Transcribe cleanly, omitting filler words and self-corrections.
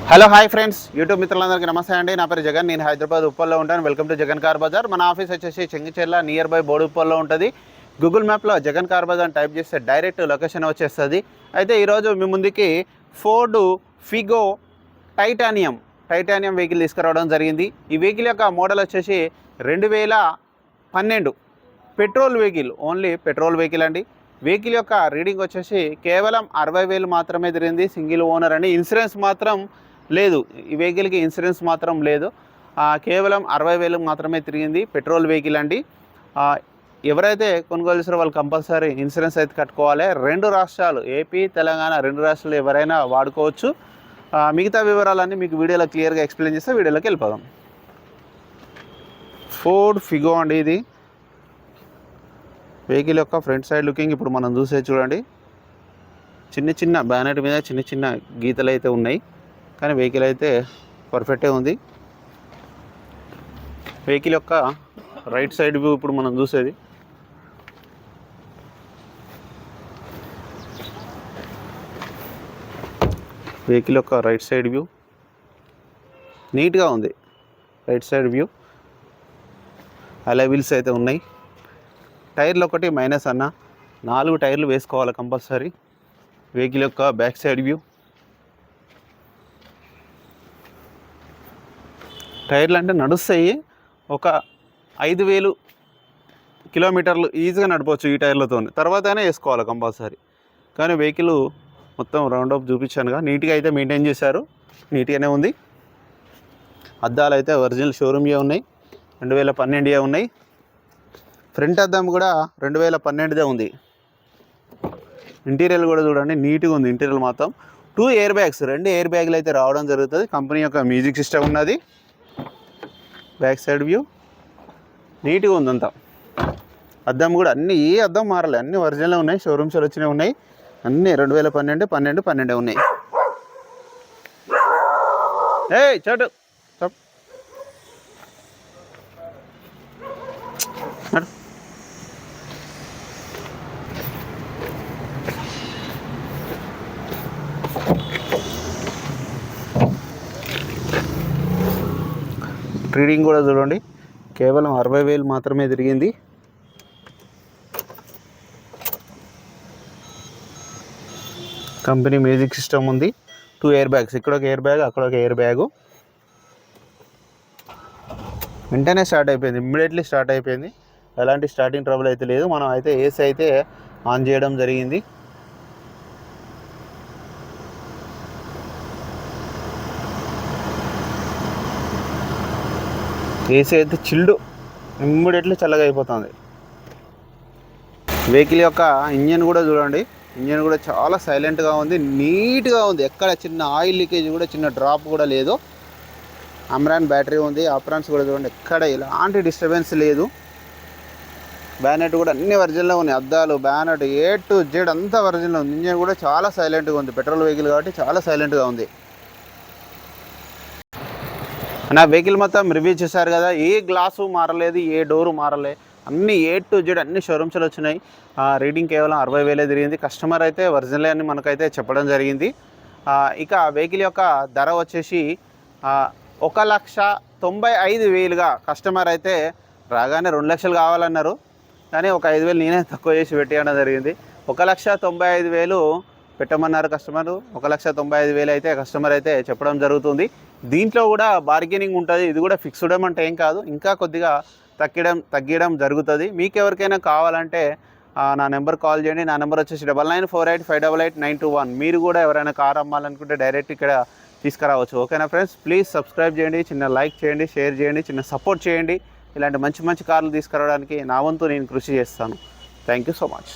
Hello hi friends, YouTube మిత్రులందరికీ నమస్తే అండి. నా పేరు జగన్. నేను హైదరాబాద్ ఉప్పల్లో ఉంటాను. Welcome to Jagan car Bazaar. మన ఆఫీస్ వచ్చేసి చెంగిచెర్ల నియర్ బై బోడు ఉప్పల్లో ఉంటుంది. గూగుల్ మ్యాప్లో జగన్ కార్ బజార్ అని టైప్ చేస్తే డైరెక్ట్ లొకేషన్ వచ్చేస్తుంది. అయితే ఈరోజు మీ ముందుకి ఫోర్డ్ ఫిగో టైటానియం వెహికల్ తీసుకురావడం జరిగింది. ఈ వెహికల్ యొక్క మోడల్ వచ్చేసి 2012 petrol vehicle, only petrol vehicle అండి. వెహికల్ యొక్క రీడింగ్ వచ్చేసి కేవలం 60,000 మాత్రమే తిరిగింది. సింగిల్ ఓనర్ అండి. ఇన్సూరెన్స్ మాత్రం లేదు, ఈ వెహికల్కి ఇన్సూరెన్స్ మాత్రం లేదు. కేవలం 60,000 మాత్రమే తిరిగింది. పెట్రోల్ వెహికల్ అండి. ఎవరైతే కొనుగోలు చేస్తారో వాళ్ళు కంపల్సరీ ఇన్సూరెన్స్ అయితే కట్టుకోవాలి. 2 రాష్ట్రాలు ఏపీ తెలంగాణ 2 రాష్ట్రాలు ఎవరైనా వాడుకోవచ్చు. మిగతా వివరాలన్నీ మీకు వీడియోలో క్లియర్గా ఎక్స్ప్లెయిన్ చేస్తే వీడియోలోకి వెళ్ళిపోదాం. ఫోర్డ్ ఫిగో అండి. ఇది వెహికల్ యొక్క ఫ్రంట్ సైడ్ లుకింగ్ ఇప్పుడు మనం చూసే చూడండి. చిన్న బ్యానెట్ మీద చిన్న గీతలు అయితే ఉన్నాయి, కానీ వెహికల్ అయితే పర్ఫెక్టే ఉంది. వెహికల్ యొక్క రైట్ సైడ్ వ్యూ ఇప్పుడు మనం చూసేది. వెహికల్ యొక్క రైట్ సైడ్ వ్యూ నీట్గా ఉంది. రైట్ సైడ్ వ్యూ అలా వీల్స్ అయితే ఉన్నాయి. టైర్లు ఒకటి మైనస్ అన్న, 4 టైర్లు వేసుకోవాలి కంపల్సరీ. వెహికల్ యొక్క బ్యాక్ సైడ్ వ్యూ. టైర్లు అంటే నడుస్తాయి, ఒక 5,000 కిలోమీటర్లు ఈజీగా నడపవచ్చు ఈ టైర్లతో. తర్వాతనే వేసుకోవాలి కంపల్సరీ. కానీ వెహికల్ మొత్తం రౌండ్ అప్ చూపించానుగా, నీట్గా అయితే మెయింటైన్ చేశారు. నీట్గానే ఉంది. అద్దాలు అయితే ఒరిజినల్ షోరూమ్యే ఉన్నాయి, 2012 ఉన్నాయి. ఫ్రంట్ అద్దం కూడా 2012దే ఉంది. ఇంటీరియర్ కూడా చూడండి, నీట్గా ఉంది. ఇంటీరియర్ మాత్రం 2 ఎయిర్ బ్యాగ్స్, 2 ఎయిర్ బ్యాగులు అయితే రావడం జరుగుతుంది. కంపెనీ యొక్క మ్యూజిక్ సిస్టమ్ ఉన్నది. బ్యాక్ సైడ్ వ్యూ నీట్గా ఉందంతా. అద్దం కూడా అన్నీ ఏ అద్దం మారలే, అన్నీ ఒరిజినల్ ఉన్నాయి. షోరూమ్స్ వచ్చినవి ఉన్నాయి. అన్నీ 2012 ఉన్నాయి. చోటు రీడింగ్ కూడా చూడండి, కేవలం 60,000 మాత్రమే తిరిగింది. కంపెనీ మ్యూజిక్ సిస్టమ్ ఉంది. 2 ఎయిర్ బ్యాగ్స్, ఇక్కడ ఒక ఎయిర్ బ్యాగ్, అక్కడ ఒక ఎయిర్ బ్యాగు. వెంటనే స్టార్ట్ అయిపోయింది, ఇమ్మీడియట్లీ స్టార్ట్ అయిపోయింది. ఎలాంటి స్టార్టింగ్ ట్రబుల్ అయితే లేదు. మనం అయితే ఏసీ అయితే ఆన్ చేయడం జరిగింది. ఏసీ అయితే చిల్డ్, ఇమ్మీడియట్లీ చల్లగా అయిపోతుంది. వెహికల్ యొక్క ఇంజన్ కూడా చూడండి, ఇంజన్ కూడా చాలా సైలెంట్గా ఉంది, నీట్గా ఉంది. ఎక్కడ చిన్న ఆయిల్ లీకేజ్ కూడా, చిన్న డ్రాప్ కూడా లేదు. అమ్రాన్ బ్యాటరీ ఉంది. ఆప్రాన్స్ కూడా చూడండి, ఎక్కడ ఎలాంటి డిస్టర్బెన్స్ లేదు. బ్యానెట్ కూడా అన్ని ఒరిజినల్గా ఉన్నాయి. అద్దాలు, బ్యానెట్, A to Z అంతా ఒరిజినల్ ఉంది. ఇంజన్ కూడా చాలా సైలెంట్గా ఉంది. పెట్రోల్ వెహికల్ కాబట్టి చాలా సైలెంట్గా ఉంది. నా వెహికల్ మొత్తం రివ్యూ చేశారు కదా, ఏ గ్లాసు మారలేదు, ఏ డోరు మారలే, అన్ని A to Z అన్ని షోరూమ్స్లో వచ్చినాయి. రీడింగ్ కేవలం 60,000 తిరిగింది. కస్టమర్ అయితే ఒరిజినల్ అని మనకైతే చెప్పడం జరిగింది. ఇక వెహికల్ యొక్క ధర వచ్చేసి 1,95,000గా కస్టమర్ అయితే రాగానే 2 లక్షలు కావాలన్నారు, కానీ ఒక 5,000 నేనే తక్కువ చేసి పెట్టేయడం జరిగింది. 1,95,000 పెట్టమన్నారు కస్టమర్. 1,95,000 అయితే కస్టమర్ అయితే చెప్పడం జరుగుతుంది. దీంట్లో కూడా బార్గెనింగ్ ఉంటుంది. ఇది కూడా ఫిక్స్డ్ అమౌంట్ ఏం కాదు, ఇంకా కొద్దిగా తగ్గడం జరుగుతుంది. మీకు ఎవరికైనా కావాలంటే నా నెంబర్ కాల్ చేయండి. నా నెంబర్ వచ్చేసి 9948588921. మీరు కూడా ఎవరైనా కార్ అమ్మాలనుకుంటే డైరెక్ట్ ఇక్కడ తీసుకురావచ్చు. ఓకేనా ఫ్రెండ్స్, ప్లీజ్ సబ్స్క్రైబ్ చేయండి, చిన్న లైక్ చేయండి, షేర్ చేయండి, చిన్న సపోర్ట్ చేయండి. ఇలాంటి మంచి కార్లు తీసుకురావడానికి నా వంతు నేను కృషి చేస్తాను. Thank you so much.